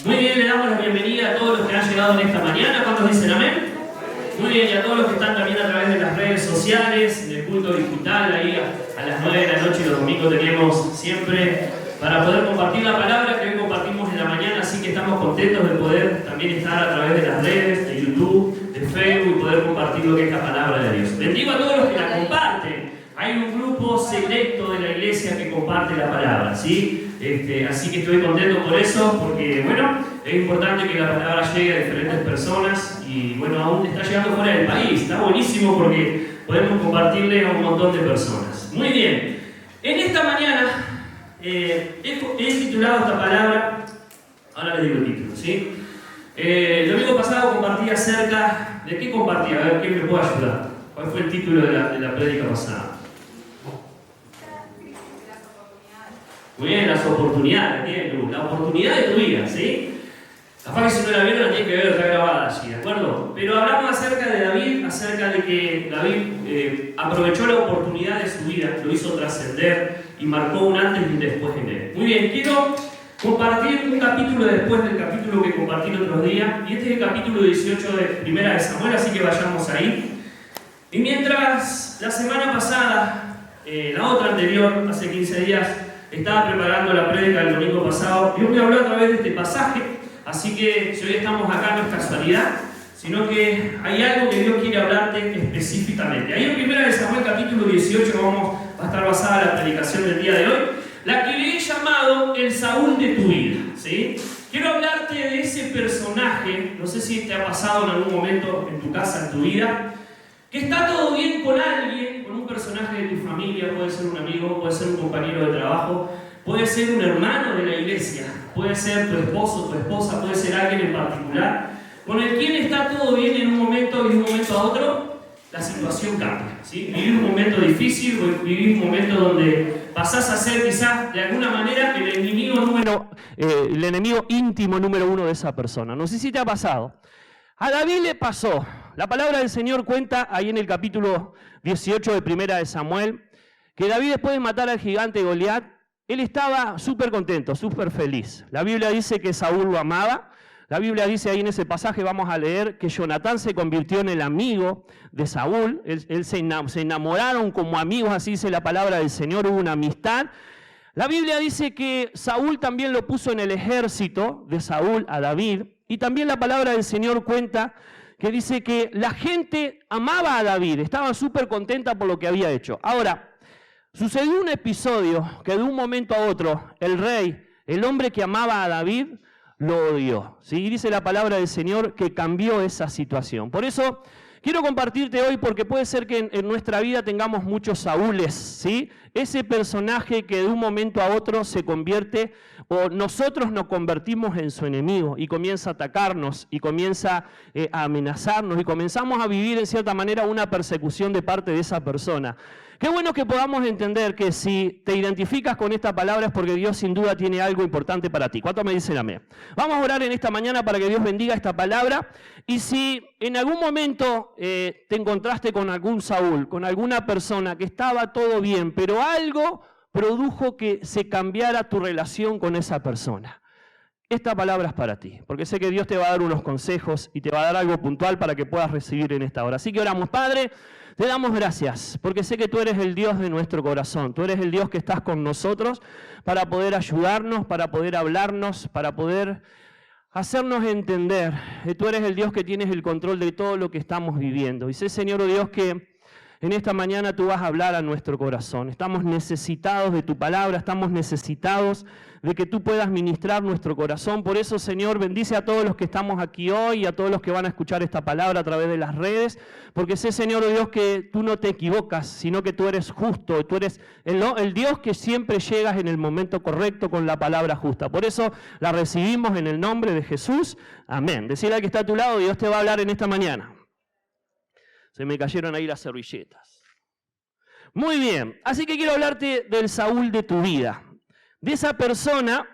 Muy bien, le damos la bienvenida a todos los que han llegado en esta mañana. ¿Cuántos dicen amén? Muy bien, y a todos los que están también a través de las redes sociales, en el culto digital, ahí a las 9 de la noche, los domingos tenemos siempre para poder compartir la palabra que hoy compartimos en la mañana, así que estamos contentos de poder también estar a través de las redes, de YouTube, de Facebook y poder compartir lo que es la palabra de Dios. Bendigo a todos los que la comparten. Hay un grupo selecto de la iglesia que comparte la palabra, ¿sí? Así que estoy contento por eso, porque, bueno, es importante que la palabra llegue a diferentes personas y, bueno, aún está llegando fuera del país. Está buenísimo porque podemos compartirle a un montón de personas. Muy bien. En esta mañana he titulado esta palabra, ahora le digo el título, ¿sí? El domingo pasado compartí acerca de qué compartí, a ver quién me puede ayudar. ¿Cuál fue el título de la prédica pasada? Muy bien, las oportunidades, bien, la oportunidad de tu vida, ¿sí? Capaz que si no la vieron, la tienen que ver, está grabada allí, ¿de acuerdo? Pero hablamos acerca de David, acerca de que David aprovechó la oportunidad de su vida, lo hizo trascender y marcó un antes y un después en él. Muy bien, quiero compartir un capítulo después del capítulo que compartí el otro día, y este es el capítulo 18 de Primera de Samuel, así que vayamos ahí. Y mientras la semana pasada, la otra anterior, hace 15 días, estaba preparando la prédica del domingo pasado, Dios me habló a través de este pasaje, así que si hoy estamos acá no es casualidad, sino que hay algo que Dios quiere hablarte específicamente. Ahí en 1 Samuel capítulo 18 va a estar basada la predicación del día de hoy, la que le he llamado el Saúl de tu vida, ¿sí? Quiero hablarte de ese personaje, no sé si te ha pasado en algún momento en tu casa, en tu vida, que está todo bien con alguien, con un personaje de tu familia, puede ser un amigo, puede ser un compañero de trabajo, puede ser un hermano de la iglesia, puede ser tu esposo, tu esposa, puede ser alguien en particular, con el quien está todo bien en un momento y de un momento a otro, la situación cambia, ¿sí? Vivir un momento difícil, vivir un momento donde pasás a ser quizás de alguna manera el enemigo íntimo número uno de esa persona. No sé si te ha pasado. A David le pasó. La palabra del Señor cuenta ahí en el capítulo 18 de Primera de Samuel que David, después de matar al gigante Goliat, él estaba súper contento, súper feliz. La Biblia dice que Saúl lo amaba. La Biblia dice ahí en ese pasaje, vamos a leer, que Jonatán se convirtió en el amigo de Saúl. Se enamoraron como amigos, así dice la palabra del Señor, hubo una amistad. La Biblia dice que Saúl también lo puso en el ejército de Saúl a David. Y también la palabra del Señor cuenta que dice que la gente amaba a David, estaba súper contenta por lo que había hecho. Ahora, sucedió un episodio que de un momento a otro, el rey, el hombre que amaba a David, lo odió. ¿Sí? Dice la palabra del Señor que cambió esa situación. Por eso quiero compartirte hoy, porque puede ser que en nuestra vida tengamos muchos Saúles, ¿sí? Ese personaje que de un momento a otro se convierte, o nosotros nos convertimos en su enemigo y comienza a atacarnos y comienza a amenazarnos y comenzamos a vivir en cierta manera una persecución de parte de esa persona. Qué bueno que podamos entender que si te identificas con esta palabra es porque Dios sin duda tiene algo importante para ti. ¿Cuántos me dicen amén? Vamos a orar en esta mañana para que Dios bendiga esta palabra. Y si en algún momento te encontraste con algún Saúl, con alguna persona que estaba todo bien, pero algo produjo que se cambiara tu relación con esa persona, esta palabra es para ti, porque sé que Dios te va a dar unos consejos y te va a dar algo puntual para que puedas recibir en esta hora. Así que oramos. Padre, te damos gracias, porque sé que tú eres el Dios de nuestro corazón. Tú eres el Dios que estás con nosotros para poder ayudarnos, para poder hablarnos, para poder hacernos entender. Tú eres el Dios que tienes el control de todo lo que estamos viviendo. Y sé, Señor Dios, que en esta mañana tú vas a hablar a nuestro corazón. Estamos necesitados de tu palabra, estamos necesitados de que tú puedas ministrar nuestro corazón. Por eso, Señor, bendice a todos los que estamos aquí hoy y a todos los que van a escuchar esta palabra a través de las redes, porque sé, Señor Dios, que tú no te equivocas, sino que tú eres justo, tú eres el Dios que siempre llegas en el momento correcto con la palabra justa. Por eso la recibimos en el nombre de Jesús. Amén. Decirle al que está a tu lado, Dios te va a hablar en esta mañana. Se me cayeron ahí las servilletas. Muy bien, así que quiero hablarte del Saúl de tu vida. De esa persona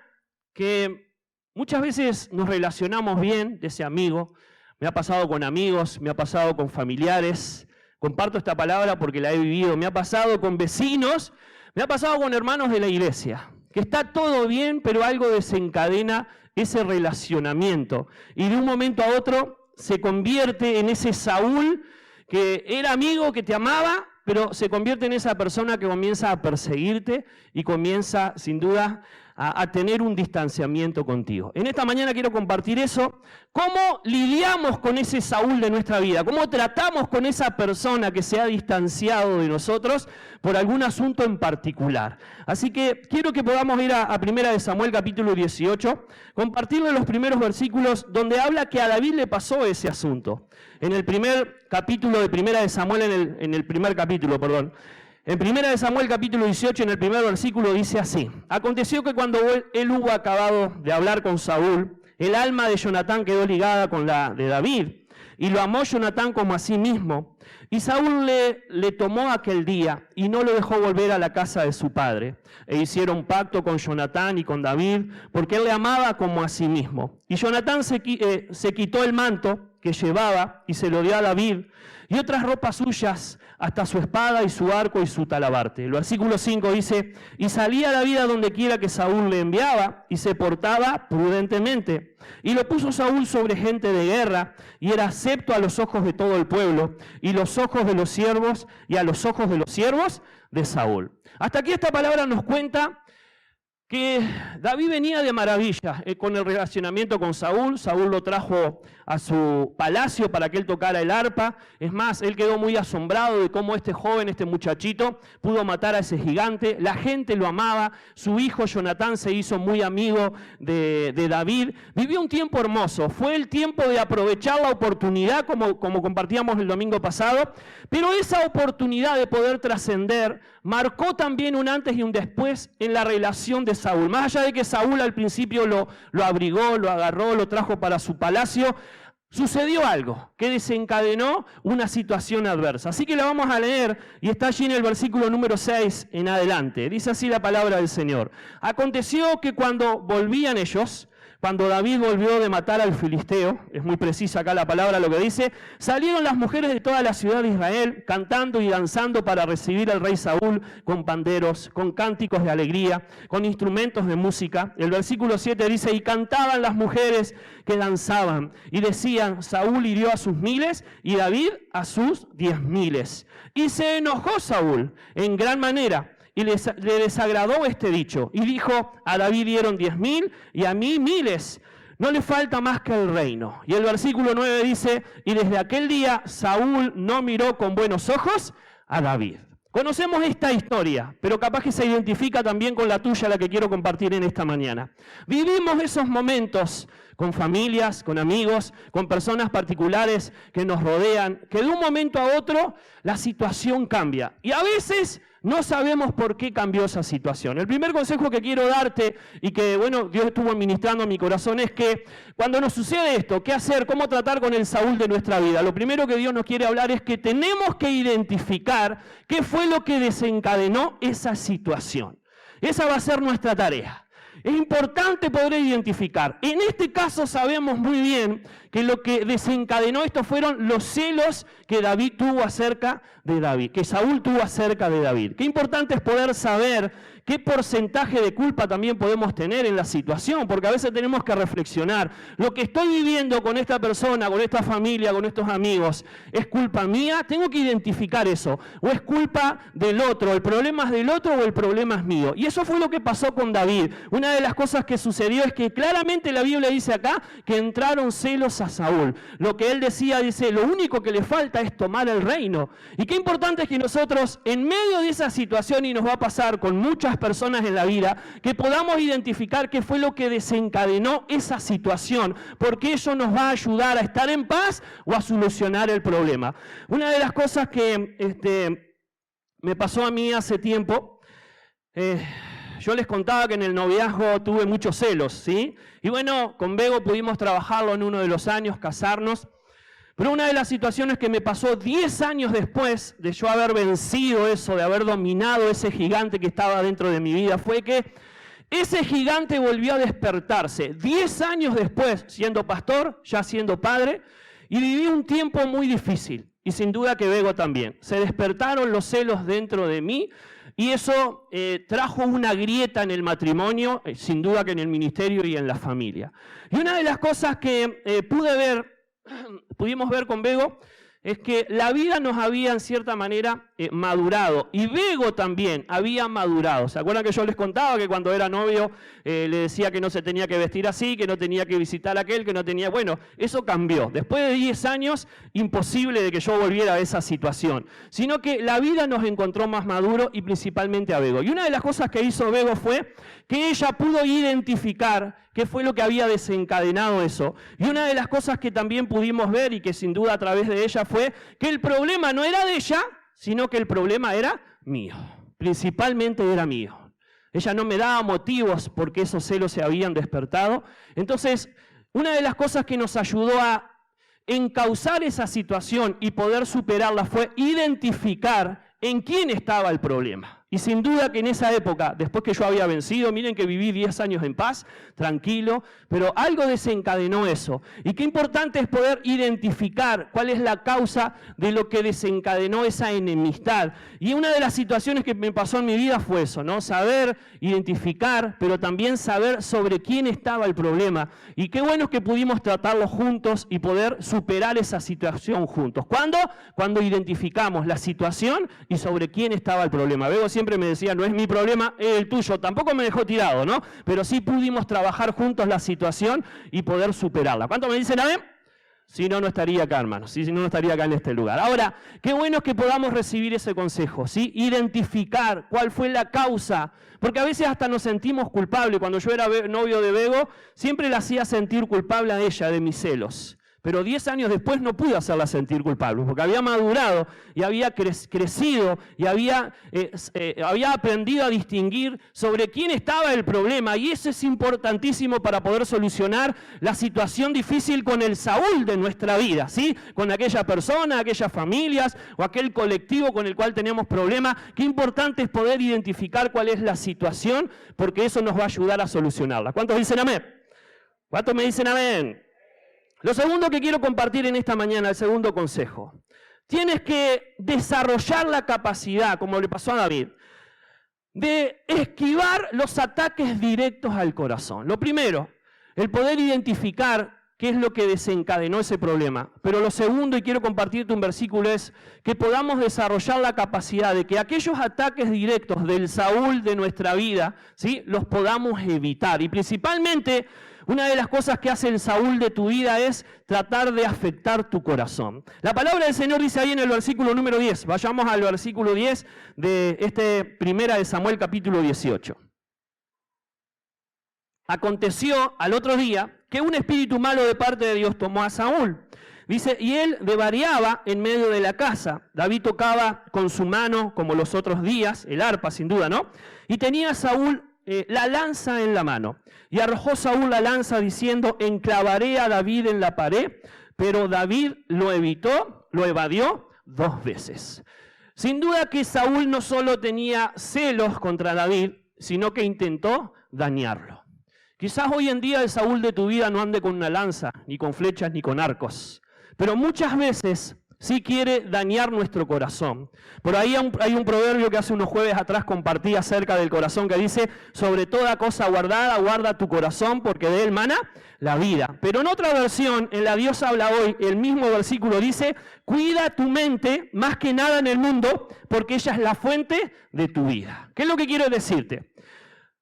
que muchas veces nos relacionamos bien, de ese amigo. Me ha pasado con amigos, me ha pasado con familiares. Comparto esta palabra porque la he vivido. Me ha pasado con vecinos, me ha pasado con hermanos de la iglesia. Que está todo bien, pero algo desencadena ese relacionamiento. Y de un momento a otro se convierte en ese Saúl que era amigo, que te amaba, pero se convierte en esa persona que comienza a perseguirte y comienza, sin duda, a tener un distanciamiento contigo. En esta mañana quiero compartir eso. ¿Cómo lidiamos con ese Saúl de nuestra vida? ¿Cómo tratamos con esa persona que se ha distanciado de nosotros por algún asunto en particular? Así que quiero que podamos ir a 1 Samuel capítulo 18, compartirle los primeros versículos donde habla que a David le pasó ese asunto. En el primer capítulo de 1 Samuel, en el primer capítulo, perdón. En 1 Samuel capítulo 18, en el primer versículo, dice así: Aconteció que cuando él hubo acabado de hablar con Saúl, el alma de Jonatán quedó ligada con la de David, y lo amó Jonatán como a sí mismo. Y Saúl le tomó aquel día y no lo dejó volver a la casa de su padre. E hicieron pacto con Jonatán y con David, porque él le amaba como a sí mismo. Y Jonatán se quitó el manto que llevaba y se lo dio a David, y otras ropas suyas, hasta su espada y su arco y su talabarte. El versículo 5 dice: y salía David a donde quiera que Saúl le enviaba, y se portaba prudentemente. Y lo puso Saúl sobre gente de guerra, y era acepto a los ojos de todo el pueblo, y los ojos de los siervos, y a los ojos de los siervos de Saúl. Hasta aquí esta palabra nos cuenta que David venía de maravilla con el relacionamiento con Saúl. Saúl lo trajo a su palacio para que él tocara el arpa. Es más, él quedó muy asombrado de cómo este joven, este muchachito, pudo matar a ese gigante. La gente lo amaba. Su hijo Jonatán se hizo muy amigo de David. Vivió un tiempo hermoso. Fue el tiempo de aprovechar la oportunidad, como compartíamos el domingo pasado. Pero esa oportunidad de poder trascender marcó también un antes y un después en la relación de Saúl. Más allá de que Saúl al principio lo abrigó, lo agarró, lo trajo para su palacio, sucedió algo que desencadenó una situación adversa. Así que la vamos a leer y está allí en el versículo número 6 en adelante. Dice así la palabra del Señor. Aconteció que cuando volvían ellos, cuando David volvió de matar al filisteo, es muy precisa acá la palabra lo que dice, salieron las mujeres de toda la ciudad de Israel cantando y danzando para recibir al rey Saúl con panderos, con cánticos de alegría, con instrumentos de música. El versículo 7 dice: y cantaban las mujeres que danzaban y decían: Saúl hirió a sus miles y David a sus 10,000. Y se enojó Saúl en gran manera, y le desagradó este dicho, y dijo: a David dieron 10,000 y a mí 1,000. No le falta más que el reino. Y el versículo 9 dice: y desde aquel día Saúl no miró con buenos ojos a David. Conocemos esta historia, pero capaz que se identifica también con la tuya, la que quiero compartir en esta mañana. Vivimos esos momentos con familias, con amigos, con personas particulares que nos rodean, que de un momento a otro la situación cambia. Y a veces no sabemos por qué cambió esa situación. El primer consejo que quiero darte, y que, bueno, Dios estuvo ministrando en mi corazón, es que cuando nos sucede esto, ¿qué hacer? ¿Cómo tratar con el Saúl de nuestra vida? Lo primero que Dios nos quiere hablar es que tenemos que identificar qué fue lo que desencadenó esa situación. Esa va a ser nuestra tarea. Es importante poder identificar. En este caso sabemos muy bien que lo que desencadenó esto fueron los celos que David tuvo acerca de David, que Saúl tuvo acerca de David. Qué importante es poder saber qué porcentaje de culpa también podemos tener en la situación, porque a veces tenemos que reflexionar. Lo que estoy viviendo con esta persona, con esta familia, con estos amigos, ¿es culpa mía? Tengo que identificar eso. ¿O es culpa del otro? ¿El problema es del otro o el problema es mío? Y eso fue lo que pasó con David. Una de las cosas que sucedió es que claramente la Biblia dice acá que entraron celos a Saúl. Lo que él decía, dice, lo único que le falta es tomar el reino. Y qué importante es que nosotros, en medio de esa situación, y nos va a pasar con muchas personas en la vida, que podamos identificar qué fue lo que desencadenó esa situación, porque eso nos va a ayudar a estar en paz o a solucionar el problema. Una de las cosas que me pasó a mí hace tiempo, yo les contaba que en el noviazgo tuve muchos celos, ¿sí? Y bueno, con Bego pudimos trabajarlo en uno de los años, casarnos. Pero una de las situaciones que me pasó 10 años después de yo haber vencido eso, de haber dominado ese gigante que estaba dentro de mi vida, fue que ese gigante volvió a despertarse. 10 años después, siendo pastor, ya siendo padre, y viví un tiempo muy difícil. Y sin duda que Bego también. Se despertaron los celos dentro de mí. y eso trajo una grieta en el matrimonio, sin duda que en el ministerio y en la familia. Y una de las cosas que pudimos ver con Bego, es que la vida nos había en cierta manera madurado, y Bego también había madurado. ¿Se acuerdan que yo les contaba que cuando era novio le decía que no se tenía que vestir así, que no tenía que visitar a aquel, que no tenía... Bueno, eso cambió. Después de 10 años, imposible de que yo volviera a esa situación, sino que la vida nos encontró más maduro, y principalmente a Bego. Y una de las cosas que hizo Bego fue que ella pudo identificar qué fue lo que había desencadenado eso. Y una de las cosas que también pudimos ver, y que sin duda a través de ella, fue que el problema no era de ella, sino que el problema era mío. Principalmente era mío. Ella no me daba motivos porque esos celos se habían despertado. Entonces, una de las cosas que nos ayudó a encauzar esa situación y poder superarla fue identificar en quién estaba el problema. Y sin duda que en esa época, después que yo había vencido, miren que viví 10 años en paz, tranquilo, pero algo desencadenó eso. Y qué importante es poder identificar cuál es la causa de lo que desencadenó esa enemistad. Y una de las situaciones que me pasó en mi vida fue eso, ¿no? Saber identificar, pero también saber sobre quién estaba el problema. Y qué bueno que pudimos tratarlo juntos y poder superar esa situación juntos. ¿Cuándo? Cuando identificamos la situación y sobre quién estaba el problema. Bego siempre me decía, no es mi problema, es el tuyo. Tampoco me dejó tirado, ¿no? Pero sí pudimos trabajar juntos la situación y poder superarla. ¿Cuánto me dicen amén? Si no, no estaría acá, hermanos. Si no, no estaría acá en este lugar. Ahora, qué bueno que podamos recibir ese consejo, ¿sí? Identificar cuál fue la causa. Porque a veces hasta nos sentimos culpables. Cuando yo era novio de Bego, siempre la hacía sentir culpable a ella de mis celos. Pero 10 años después no pude hacerla sentir culpable, porque había madurado y había crecido y había aprendido a distinguir sobre quién estaba el problema. Y eso es importantísimo para poder solucionar la situación difícil con el Saúl de nuestra vida, ¿sí? Con aquella persona, aquellas familias o aquel colectivo con el cual teníamos problemas. Qué importante es poder identificar cuál es la situación, porque eso nos va a ayudar a solucionarla. ¿Cuántos dicen amén? ¿Cuántos me dicen amén? Lo segundo que quiero compartir en esta mañana, el segundo consejo. Tienes que desarrollar la capacidad, como le pasó a David, de esquivar los ataques directos al corazón. Lo primero, el poder identificar qué es lo que desencadenó ese problema. Pero lo segundo, y quiero compartirte un versículo, es que podamos desarrollar la capacidad de que aquellos ataques directos del Saúl de nuestra vida, ¿sí?, los podamos evitar. Y principalmente, una de las cosas que hace el Saúl de tu vida es tratar de afectar tu corazón. La palabra del Señor dice ahí en el versículo número 10. Vayamos al versículo 10 de primera de Samuel capítulo 18. Aconteció al otro día que un espíritu malo de parte de Dios tomó a Saúl. Dice, y él devariaba en medio de la casa. David tocaba con su mano, como los otros días, el arpa sin duda, ¿no? Y tenía Saúl la lanza en la mano. Y arrojó Saúl la lanza diciendo, enclavaré a David en la pared. Pero David lo evadió 2 veces. Sin duda que Saúl no solo tenía celos contra David, sino que intentó dañarlo. Quizás hoy en día el Saúl de tu vida no ande con una lanza, ni con flechas, ni con arcos. Pero muchas veces sí quiere dañar nuestro corazón. Por ahí hay un proverbio que hace unos jueves atrás compartí acerca del corazón que dice, sobre toda cosa guardada, guarda tu corazón porque de él mana la vida. Pero en otra versión, en la Dios habla hoy, el mismo versículo dice, cuida tu mente más que nada en el mundo porque ella es la fuente de tu vida. ¿Qué es lo que quiero decirte?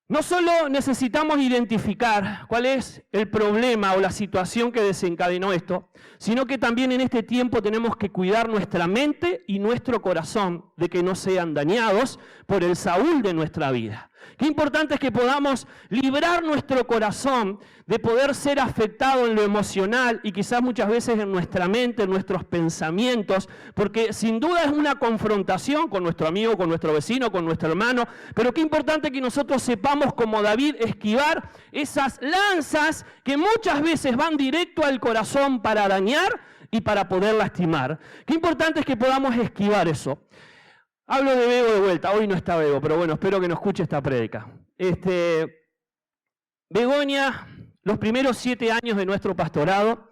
No solo necesitamos identificar cuál es el problema o la situación que desencadenó esto, sino que también en este tiempo tenemos que cuidar nuestra mente y nuestro corazón de que no sean dañados por el Saúl de nuestra vida. Qué importante es que podamos librar nuestro corazón de poder ser afectado en lo emocional y quizás muchas veces en nuestra mente, en nuestros pensamientos, porque sin duda es una confrontación con nuestro amigo, con nuestro vecino, con nuestro hermano, pero qué importante que nosotros sepamos como David esquivar esas lanzas que muchas veces van directo al corazón para dañar y para poder lastimar. Qué importante es que podamos esquivar eso. Hablo de Bego de vuelta, hoy no está Bego, pero bueno, espero que no escuche esta prédica. Begoña, los primeros 7 años de nuestro pastorado,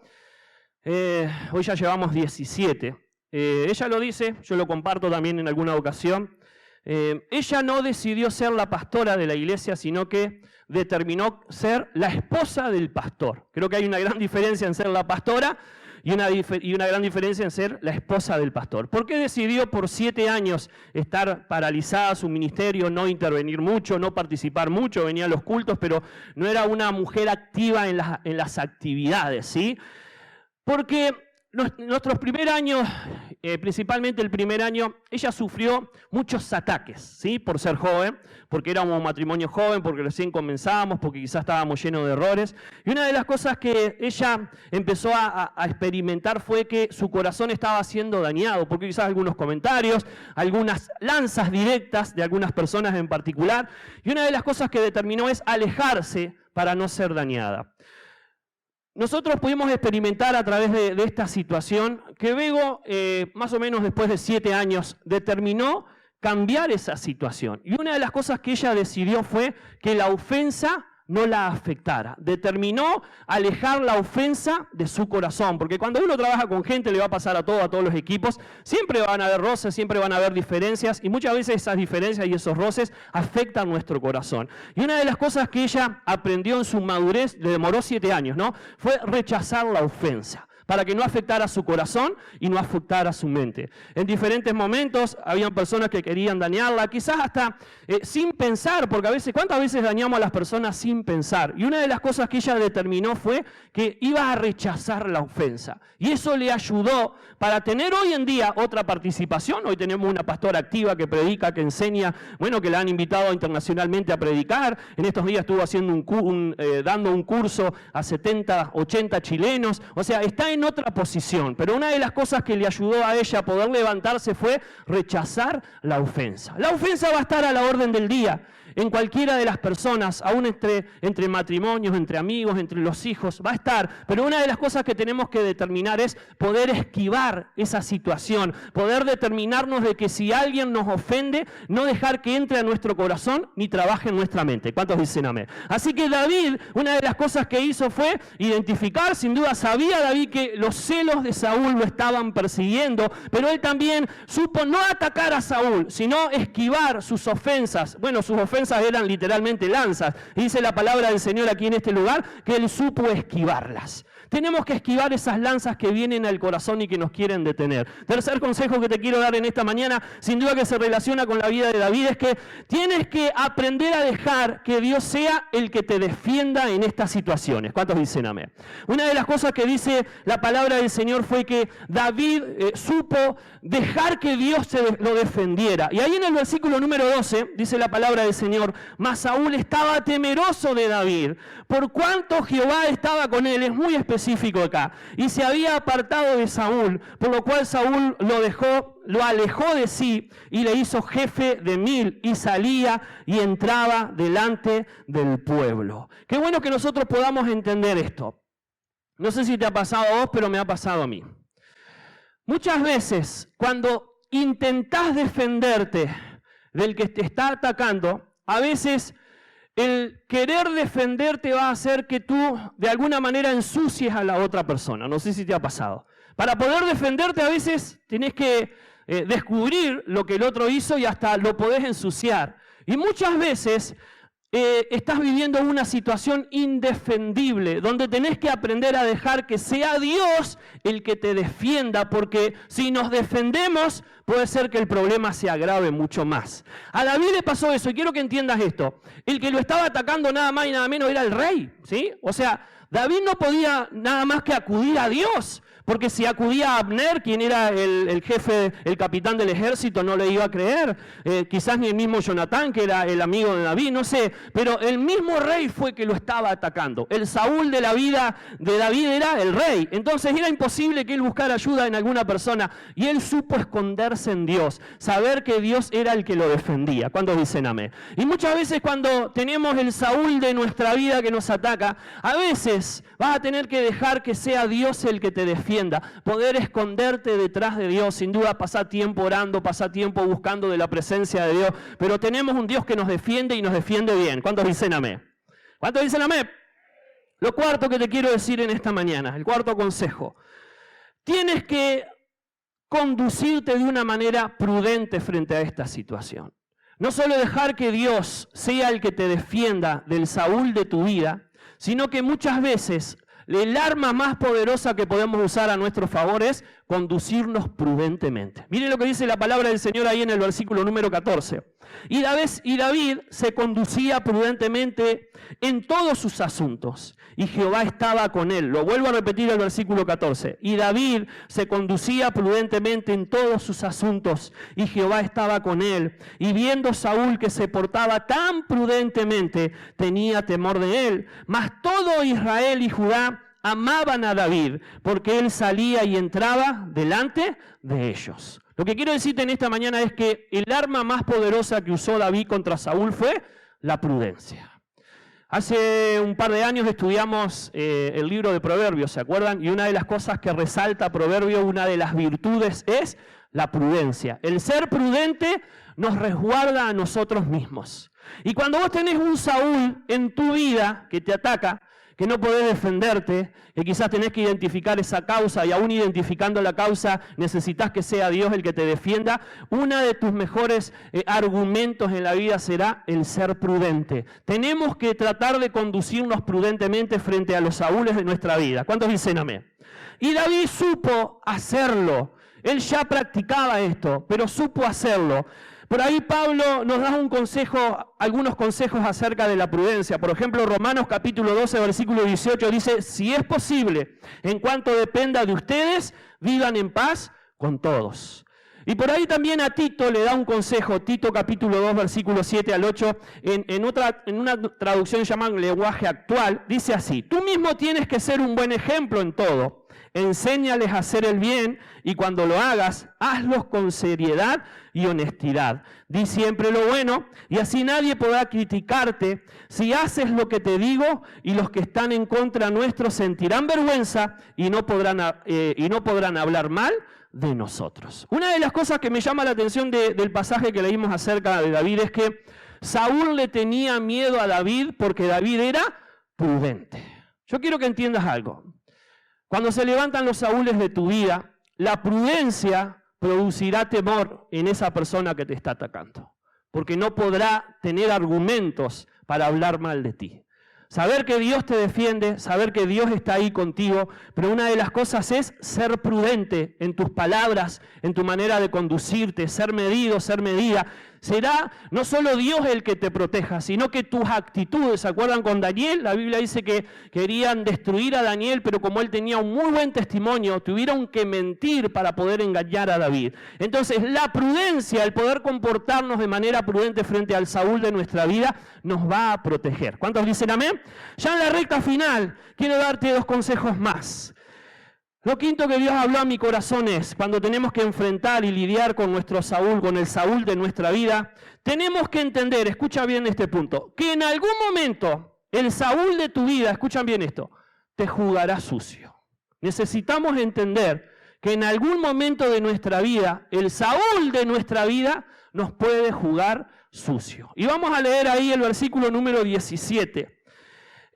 hoy ya llevamos 17. Ella lo dice, yo lo comparto también en alguna ocasión, ella no decidió ser la pastora de la iglesia, sino que determinó ser la esposa del pastor. Creo que hay una gran diferencia en ser la pastora y una gran diferencia en ser la esposa del pastor. ¿Por qué decidió por 7 años estar paralizada su ministerio, no intervenir mucho, no participar mucho? Venía a los cultos, pero no era una mujer activa en las actividades, ¿sí? Porque nuestros primeros años, principalmente el primer año, ella sufrió muchos ataques, ¿sí? Por ser joven, porque éramos un matrimonio joven, porque recién comenzábamos, porque quizás estábamos llenos de errores. Y una de las cosas que ella empezó a experimentar fue que su corazón estaba siendo dañado, porque quizás algunos comentarios, algunas lanzas directas de algunas personas en particular. Y una de las cosas que determinó es alejarse para no ser dañada. Nosotros pudimos experimentar a través de esta situación que Bego, más o menos después de 7 años, determinó cambiar esa situación. Y una de las cosas que ella decidió fue que la ofensa no la afectara. Determinó alejar la ofensa de su corazón, porque cuando uno trabaja con gente, le va a pasar a todos los equipos, siempre van a haber roces, siempre van a haber diferencias, y muchas veces esas diferencias y esos roces afectan nuestro corazón. Y una de las cosas que ella aprendió en su madurez, le demoró 7 años, ¿no? Fue rechazar la ofensa, para que no afectara su corazón y no afectara su mente. En diferentes momentos había personas que querían dañarla, quizás hasta sin pensar, porque a veces, ¿cuántas veces dañamos a las personas sin pensar? Y una de las cosas que ella determinó fue que iba a rechazar la ofensa. Y eso le ayudó para tener hoy en día otra participación. Hoy tenemos una pastora activa que predica, que enseña, bueno, que la han invitado internacionalmente a predicar. En estos días estuvo haciendo dando un curso a 70, 80 chilenos. O sea, está en otra posición, pero una de las cosas que le ayudó a ella a poder levantarse fue rechazar la ofensa. La ofensa va a estar a la orden del día en cualquiera de las personas, aún entre matrimonios, entre amigos, entre los hijos, va a estar, pero una de las cosas que tenemos que determinar es poder esquivar esa situación, poder determinarnos de que si alguien nos ofende, no dejar que entre a nuestro corazón ni trabaje en nuestra mente. ¿Cuántos dicen amén? Así que David, una de las cosas que hizo fue identificar, sin duda sabía David que los celos de Saúl lo estaban persiguiendo, pero él también supo no atacar a Saúl, sino esquivar sus ofensas. Bueno, sus ofensas eran literalmente lanzas. Y dice la palabra del Señor aquí en este lugar que él supo esquivarlas. Tenemos que esquivar esas lanzas que vienen al corazón y que nos quieren detener. Tercer consejo que te quiero dar en esta mañana, sin duda que se relaciona con la vida de David, es que tienes que aprender a dejar que Dios sea el que te defienda en estas situaciones. ¿Cuántos dicen amén? Una de las cosas que dice la palabra del Señor fue que David supo dejar que Dios lo defendiera. Y ahí en el versículo número 12 dice la palabra del Señor: mas Saúl estaba temeroso de David, por cuanto Jehová estaba con él. Es muy específico acá. Y se había apartado de Saúl, por lo cual Saúl lo alejó de sí y le hizo jefe de 1000, y salía y entraba delante del pueblo. Qué bueno que nosotros podamos entender esto. No sé si te ha pasado a vos, pero me ha pasado a mí. Muchas veces, cuando intentás defenderte del que te está atacando, a veces el querer defenderte va a hacer que tú de alguna manera ensucies a la otra persona. No sé si te ha pasado. Para poder defenderte a veces tenés que descubrir lo que el otro hizo y hasta lo podés ensuciar. Y muchas veces estás viviendo una situación indefendible, donde tenés que aprender a dejar que sea Dios el que te defienda, porque si nos defendemos, puede ser que el problema se agrave mucho más. A David le pasó eso, y quiero que entiendas esto. El que lo estaba atacando nada más y nada menos era el rey, ¿sí? O sea, David no podía nada más que acudir a Dios, porque si acudía a Abner, quien era el jefe, el capitán del ejército, no le iba a creer. Quizás ni el mismo Jonatán, que era el amigo de David, no sé. Pero el mismo rey fue que lo estaba atacando. El Saúl de la vida de David era el rey. Entonces era imposible que él buscara ayuda en alguna persona. Y él supo esconderse en Dios, saber que Dios era el que lo defendía. ¿Cuántos dicen amén? Y muchas veces cuando tenemos el Saúl de nuestra vida que nos ataca, a veces vas a tener que dejar que sea Dios el que te defienda. Poder esconderte detrás de Dios. Sin duda, pasar tiempo orando, pasar tiempo buscando de la presencia de Dios. Pero tenemos un Dios que nos defiende y nos defiende bien. ¿Cuántos dicen amén? ¿Cuántos dicen amén? Lo cuarto que te quiero decir en esta mañana, el cuarto consejo. Tienes que conducirte de una manera prudente frente a esta situación. no solo dejar que Dios sea el que te defienda del Saúl de tu vida, sino que muchas veces el arma más poderosa que podemos usar a nuestro favor es conducirnos prudentemente. Miren lo que dice la palabra del Señor ahí en el versículo número 14. Y David se conducía prudentemente en todos sus asuntos, y Jehová estaba con él. Lo vuelvo a repetir el versículo 14. Y David se conducía prudentemente en todos sus asuntos, y Jehová estaba con él. Y viendo Saúl que se portaba tan prudentemente, tenía temor de él. Mas todo Israel y Judá amaban a David, porque él salía y entraba delante de ellos. Lo que quiero decirte en esta mañana es que el arma más poderosa que usó David contra Saúl fue la prudencia. Hace un par de años estudiamos el libro de Proverbios, ¿se acuerdan? Y una de las cosas que resalta Proverbios, una de las virtudes es la prudencia. El ser prudente nos resguarda a nosotros mismos. Y cuando vos tenés un Saúl en tu vida que te ataca, que no podés defenderte, que quizás tenés que identificar esa causa y aún identificando la causa necesitas que sea Dios el que te defienda, uno de tus mejores argumentos en la vida será el ser prudente. Tenemos que tratar de conducirnos prudentemente frente a los Saúles de nuestra vida. ¿Cuántos dicen amén? Y David supo hacerlo. Él ya practicaba esto, pero supo hacerlo. Por ahí Pablo nos da algunos consejos acerca de la prudencia. Por ejemplo, Romanos capítulo 12, versículo 18 dice, si es posible, en cuanto dependa de ustedes, vivan en paz con todos. Y por ahí también a Tito le da un consejo, Tito capítulo 2, versículo 7 al 8, en una traducción llaman lenguaje actual, dice así, tú mismo tienes que ser un buen ejemplo en todo. Enséñales a hacer el bien y cuando lo hagas, hazlos con seriedad y honestidad. Di siempre lo bueno y así nadie podrá criticarte. Si haces lo que te digo y los que están en contra nuestro sentirán vergüenza y no podrán hablar mal de nosotros. Una de las cosas que me llama la atención del pasaje que leímos acerca de David es que Saúl le tenía miedo a David porque David era prudente. Yo quiero que entiendas algo. Cuando se levantan los Saúles de tu vida, la prudencia producirá temor en esa persona que te está atacando, porque no podrá tener argumentos para hablar mal de ti. Saber que Dios te defiende, saber que Dios está ahí contigo, pero una de las cosas es ser prudente en tus palabras, en tu manera de conducirte, ser medido, ser medida. Será no solo Dios el que te proteja, sino que tus actitudes. ¿Se acuerdan con Daniel? La Biblia dice que querían destruir a Daniel, pero como él tenía un muy buen testimonio, tuvieron que mentir para poder engañar a David. Entonces, la prudencia, el poder comportarnos de manera prudente frente al Saúl de nuestra vida, nos va a proteger. ¿Cuántos dicen amén? Ya en la recta final, quiero darte 2 consejos más. Lo quinto que Dios habló a mi corazón es, cuando tenemos que enfrentar y lidiar con nuestro Saúl, con el Saúl de nuestra vida, tenemos que entender, escucha bien este punto, que en algún momento el Saúl de tu vida, escuchan bien esto, te jugará sucio. Necesitamos entender que en algún momento de nuestra vida, el Saúl de nuestra vida nos puede jugar sucio. Y vamos a leer ahí el versículo número 17.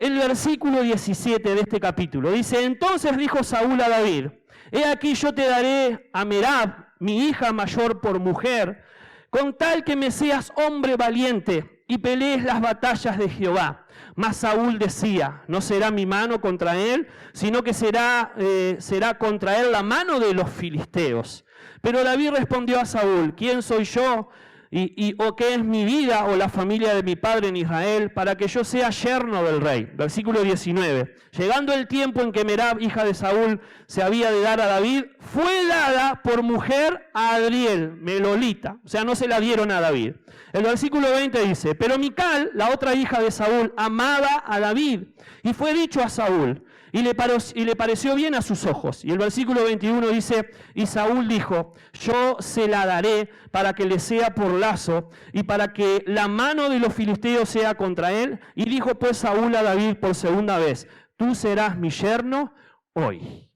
El versículo 17 de este capítulo dice, entonces dijo Saúl a David, he aquí yo te daré a Merab, mi hija mayor, por mujer, con tal que me seas hombre valiente y pelees las batallas de Jehová. Mas Saúl decía, no será mi mano contra él, sino que será contra él la mano de los filisteos. Pero David respondió a Saúl, ¿quién soy yo? ¿O qué es mi vida o la familia de mi padre en Israel para que yo sea yerno del rey? Versículo 19. Llegando el tiempo en que Merab, hija de Saúl, se había de dar a David, fue dada por mujer a Adriel, melolita. O sea, no se la dieron a David. El versículo 20 dice, pero Mical, la otra hija de Saúl, amaba a David. Y fue dicho a Saúl, y le pareció bien a sus ojos. Y el versículo 21 dice, y Saúl dijo, yo se la daré para que le sea por lazo y para que la mano de los filisteos sea contra él. Y dijo pues Saúl a David por segunda vez, tú serás mi yerno hoy.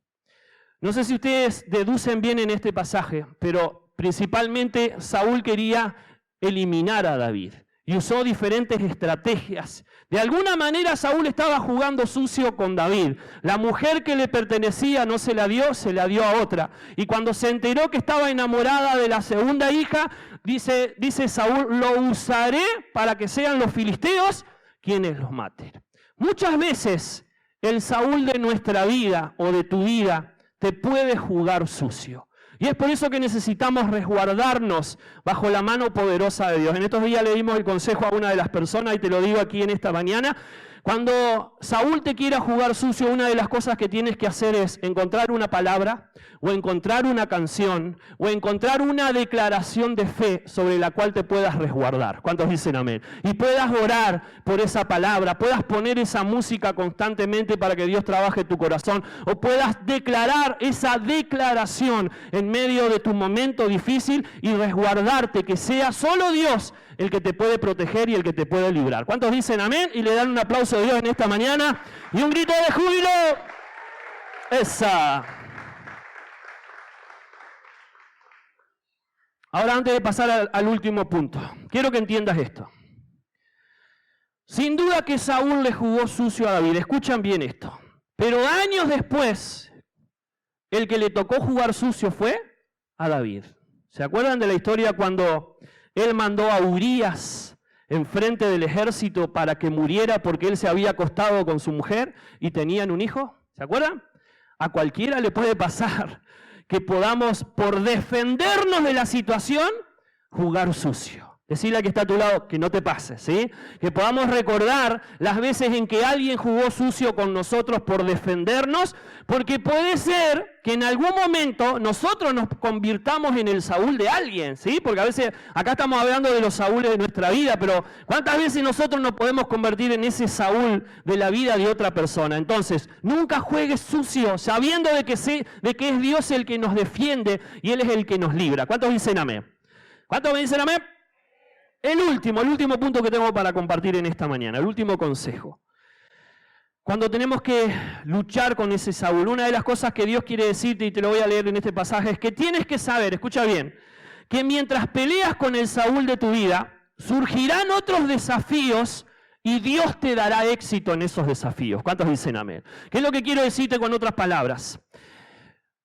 No sé si ustedes deducen bien en este pasaje, pero principalmente Saúl quería eliminar a David. y usó diferentes estrategias. De alguna manera Saúl estaba jugando sucio con David. La mujer que le pertenecía no se la dio a otra. Y cuando se enteró que estaba enamorada de la segunda hija, dice Saúl, lo usaré para que sean los filisteos quienes los maten. Muchas veces el Saúl de nuestra vida o de tu vida te puede jugar sucio. Y es por eso que necesitamos resguardarnos bajo la mano poderosa de Dios. En estos días le dimos el consejo a una de las personas y te lo digo aquí en esta mañana. Cuando Saúl te quiera jugar sucio, una de las cosas que tienes que hacer es encontrar una palabra, o encontrar una canción, o encontrar una declaración de fe sobre la cual te puedas resguardar. ¿Cuántos dicen amén? Y puedas orar por esa palabra, puedas poner esa música constantemente para que Dios trabaje tu corazón, o puedas declarar esa declaración en medio de tu momento difícil y resguardarte, que sea solo Dios el que te puede proteger y el que te puede librar. ¿Cuántos dicen amén? Y le dan un aplauso a Dios en esta mañana y un grito de júbilo. Esa. Ahora, antes de pasar al último punto, quiero que entiendas esto. Sin duda que Saúl le jugó sucio a David. Escuchan bien esto. Pero años después, el que le tocó jugar sucio fue a David. ¿Se acuerdan de la historia cuando él mandó a Urías enfrente del ejército para que muriera porque él se había acostado con su mujer y tenían un hijo? ¿Se acuerdan? A cualquiera le puede pasar que podamos, por defendernos de la situación, jugar sucio. Decirle al que está a tu lado que no te pase, ¿sí? Que podamos recordar las veces en que alguien jugó sucio con nosotros por defendernos, porque puede ser que en algún momento nosotros nos convirtamos en el Saúl de alguien, ¿sí? Porque a veces, acá estamos hablando de los Saúles de nuestra vida, pero ¿cuántas veces nosotros nos podemos convertir en ese Saúl de la vida de otra persona? Entonces, nunca juegues sucio, sabiendo de que es Dios el que nos defiende y Él es el que nos libra. ¿Cuántos dicen amén? ¿Cuántos me dicen amén? El último punto que tengo para compartir en esta mañana, el último consejo. Cuando tenemos que luchar con ese Saúl, una de las cosas que Dios quiere decirte, y te lo voy a leer en este pasaje, es que tienes que saber, escucha bien, que mientras peleas con el Saúl de tu vida, surgirán otros desafíos y Dios te dará éxito en esos desafíos. ¿Cuántos dicen amén? ¿Qué es lo que quiero decirte con otras palabras?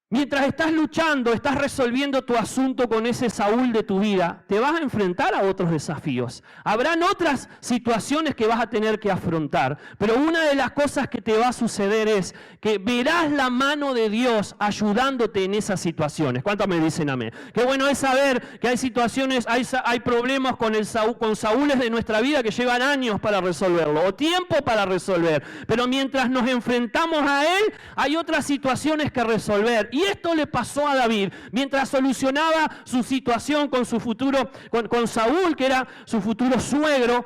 Mientras estás luchando, estás resolviendo tu asunto con ese Saúl de tu vida, te vas a enfrentar a otros desafíos. Habrán otras situaciones que vas a tener que afrontar, pero una de las cosas que te va a suceder es que verás la mano de Dios ayudándote en esas situaciones. ¿Cuántos me dicen amén? Qué bueno es saber que hay situaciones, hay problemas con Saúles de nuestra vida que llevan años para resolverlo, o tiempo para resolver, pero mientras nos enfrentamos a Él, hay otras situaciones que resolver. Y esto le pasó a David, mientras solucionaba su situación con su futuro, con Saúl, que era su futuro suegro,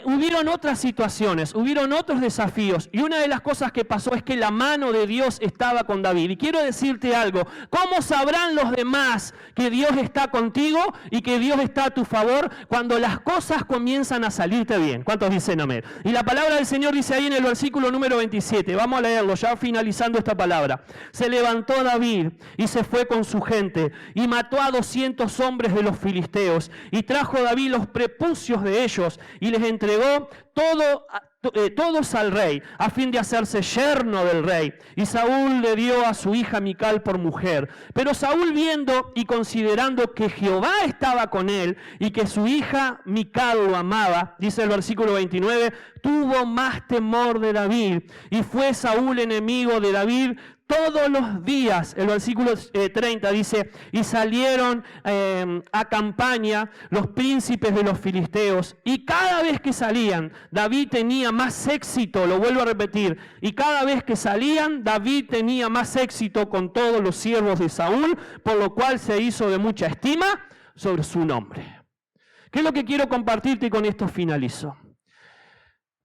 hubieron otras situaciones, hubieron otros desafíos, y una de las cosas que pasó es que la mano de Dios estaba con David. Y quiero decirte algo, ¿cómo sabrán los demás que Dios está contigo y que Dios está a tu favor cuando las cosas comienzan a salirte bien? ¿Cuántos dicen amén? Y la palabra del Señor dice ahí en el versículo número 27, vamos a leerlo ya finalizando esta palabra. Se levantó David y se fue con su gente y mató a 200 hombres de los filisteos y trajo David los prepucios de ellos y les entregó todos al rey a fin de hacerse yerno del rey, y Saúl le dio a su hija Mical por mujer. Pero Saúl, viendo y considerando que Jehová estaba con él y que su hija Mical lo amaba, dice el versículo 29, tuvo más temor de David y fue Saúl enemigo de David todos los días. El versículo 30 dice, y salieron a campaña los príncipes de los filisteos, y cada vez que salían, David tenía más éxito, lo vuelvo a repetir, y cada vez que salían, David tenía más éxito con todos los siervos de Saúl, por lo cual se hizo de mucha estima sobre su nombre. ¿Qué es lo que quiero compartirte y con esto finalizo?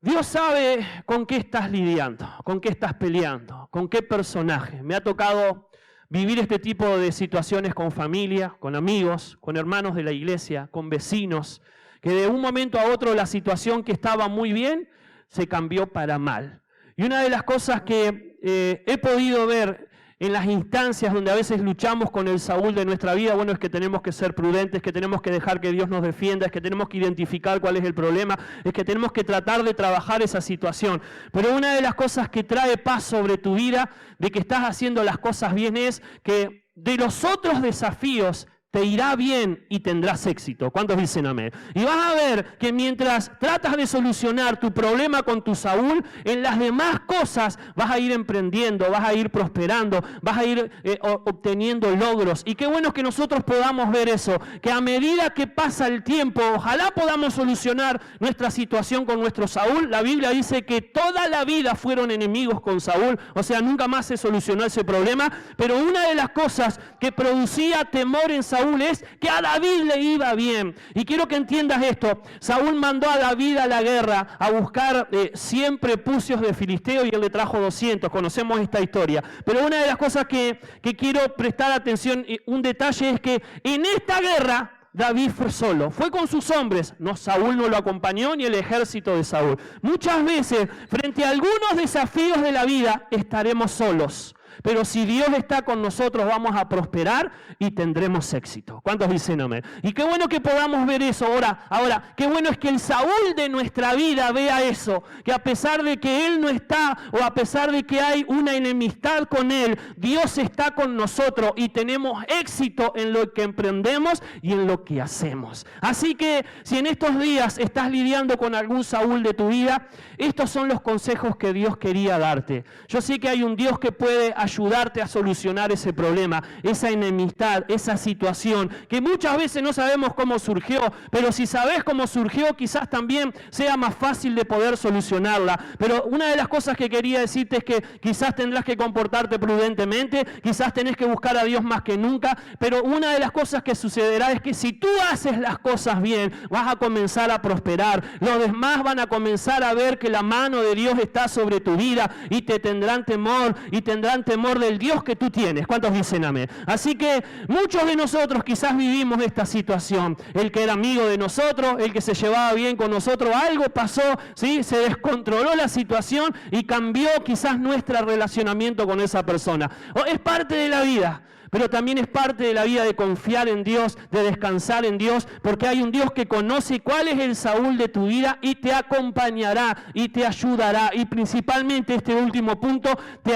Dios sabe con qué estás lidiando, con qué estás peleando, con qué personaje. Me ha tocado vivir este tipo de situaciones con familia, con amigos, con hermanos de la iglesia, con vecinos, que de un momento a otro la situación que estaba muy bien se cambió para mal. Y una de las cosas que he podido ver en las instancias donde a veces luchamos con el Saúl de nuestra vida, bueno, es que tenemos que ser prudentes, que tenemos que dejar que Dios nos defienda, es que tenemos que identificar cuál es el problema, es que tenemos que tratar de trabajar esa situación. Pero una de las cosas que trae paz sobre tu vida, de que estás haciendo las cosas bien, es que de los otros desafíos te irá bien y tendrás éxito. ¿Cuántos dicen amén? Y vas a ver que mientras tratas de solucionar tu problema con tu Saúl, en las demás cosas vas a ir emprendiendo, vas a ir prosperando, vas a ir obteniendo logros. Y qué bueno que nosotros podamos ver eso, que a medida que pasa el tiempo, ojalá podamos solucionar nuestra situación con nuestro Saúl. La Biblia dice que toda la vida fueron enemigos con Saúl, o sea, nunca más se solucionó ese problema, pero una de las cosas que producía temor en Saúl es que a David le iba bien. Y quiero que entiendas esto. Saúl mandó a David a la guerra a buscar 100 prepucios de filisteo y él le trajo 200. Conocemos esta historia. Pero una de las cosas que quiero prestar atención, un detalle, es que en esta guerra David fue solo, fue con sus hombres. No, Saúl no lo acompañó ni el ejército de Saúl. Muchas veces, frente a algunos desafíos de la vida, estaremos solos. Pero si Dios está con nosotros, vamos a prosperar y tendremos éxito. ¿Cuántos dicen amén? Y qué bueno que podamos ver eso ahora. Qué bueno es que el Saúl de nuestra vida vea eso. Que a pesar de que él no está, o a pesar de que hay una enemistad con él, Dios está con nosotros y tenemos éxito en lo que emprendemos y en lo que hacemos. Así que si en estos días estás lidiando con algún Saúl de tu vida, estos son los consejos que Dios quería darte. Yo sé que hay un Dios que puede ayudarte a solucionar ese problema, esa enemistad, esa situación, que muchas veces no sabemos cómo surgió, pero si sabes cómo surgió, quizás también sea más fácil de poder solucionarla. Pero una de las cosas que quería decirte es que quizás tendrás que comportarte prudentemente, quizás tenés que buscar a Dios más que nunca, pero una de las cosas que sucederá es que si tú haces las cosas bien, vas a comenzar a prosperar. Los demás van a comenzar a ver que la mano de Dios está sobre tu vida y te tendrán temor y tendrán temor del Dios que tú tienes. ¿Cuántos dicen amén? Así que muchos de nosotros quizás vivimos esta situación. El que era amigo de nosotros, el que se llevaba bien con nosotros, algo pasó, ¿sí? Se descontroló la situación y cambió quizás nuestro relacionamiento con esa persona. Es parte de la vida. Pero también es parte de la vida de confiar en Dios, de descansar en Dios, porque hay un Dios que conoce cuál es el Saúl de tu vida y te acompañará y te ayudará. Y principalmente este último punto, te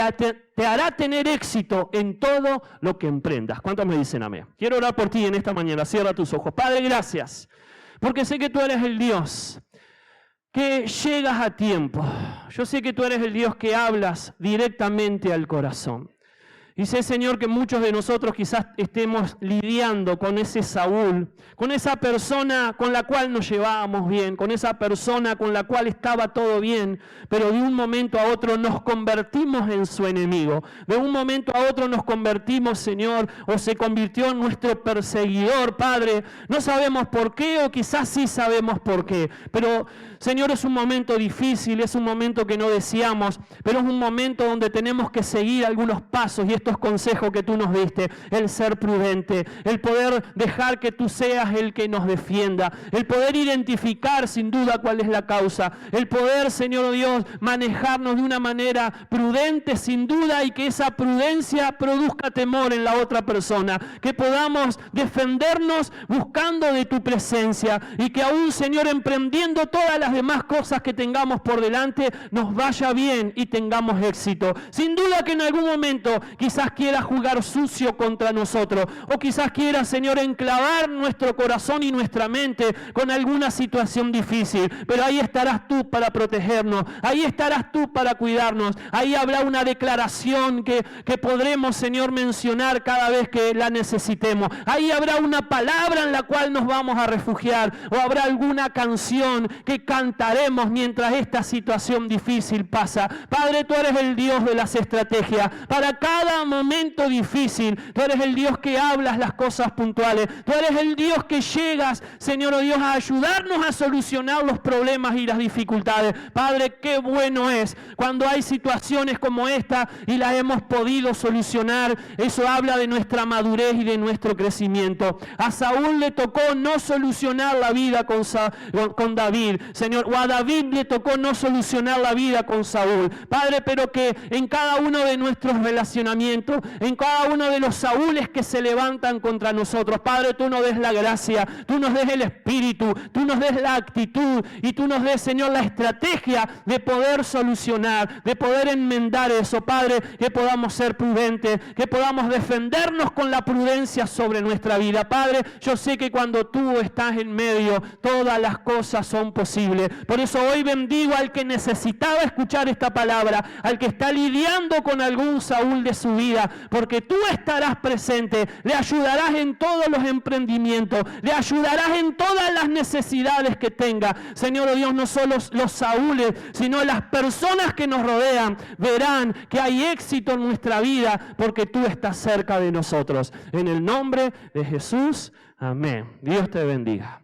hará tener éxito en todo lo que emprendas. ¿Cuántos me dicen amén? Quiero orar por ti en esta mañana. Cierra tus ojos. Padre, gracias, porque sé que tú eres el Dios que llegas a tiempo. Yo sé que tú eres el Dios que hablas directamente al corazón. Y sé, Señor, que muchos de nosotros quizás estemos lidiando con ese Saúl, con esa persona con la cual nos llevábamos bien, con esa persona con la cual estaba todo bien, pero de un momento a otro nos convertimos en su enemigo. De un momento a otro nos convertimos, Señor, o se convirtió en nuestro perseguidor, Padre. No sabemos por qué, o quizás sí sabemos por qué, pero, Señor, es un momento difícil, es un momento que no deseamos, pero es un momento donde tenemos que seguir algunos pasos y estos consejos que tú nos diste, el ser prudente, el poder dejar que tú seas el que nos defienda, el poder identificar sin duda cuál es la causa, el poder, Señor Dios, manejarnos de una manera prudente sin duda y que esa prudencia produzca temor en la otra persona, que podamos defendernos buscando de tu presencia y que aún, Señor, emprendiendo todas las demás cosas que tengamos por delante, nos vaya bien y tengamos éxito. Sin duda que en algún momento quizás quiera jugar sucio contra nosotros, o quizás quiera, Señor, enclavar nuestro corazón y nuestra mente con alguna situación difícil, pero ahí estarás tú para protegernos, ahí estarás tú para cuidarnos, ahí habrá una declaración que podremos, Señor, mencionar cada vez que la necesitemos, ahí habrá una palabra en la cual nos vamos a refugiar, o habrá alguna canción que cantaremos mientras esta situación difícil pasa. Padre, tú eres el Dios de las estrategias para cada momento difícil. Tú eres el Dios que hablas las cosas puntuales. Tú eres el Dios que llegas, Señor oh Dios, a ayudarnos a solucionar los problemas y las dificultades. Padre, qué bueno es cuando hay situaciones como esta y las hemos podido solucionar. Eso habla de nuestra madurez y de nuestro crecimiento. A Saúl le tocó no solucionar la vida con David, Señor, o a David le tocó no solucionar la vida con Saúl. Padre, pero que en cada uno de nuestros relacionamientos momento, en cada uno de los Saúles que se levantan contra nosotros. Padre, tú nos des la gracia, tú nos des el espíritu, tú nos des la actitud y tú nos des, Señor, la estrategia de poder solucionar, de poder enmendar eso. Padre, que podamos ser prudentes, que podamos defendernos con la prudencia sobre nuestra vida. Padre, yo sé que cuando tú estás en medio, todas las cosas son posibles. Por eso hoy bendigo al que necesitaba escuchar esta palabra, al que está lidiando con algún Saúl de su vida, porque tú estarás presente, le ayudarás en todos los emprendimientos, le ayudarás en todas las necesidades que tenga. Señor Dios, no solo los Saúles, sino las personas que nos rodean verán que hay éxito en nuestra vida porque tú estás cerca de nosotros. En el nombre de Jesús, amén. Dios te bendiga.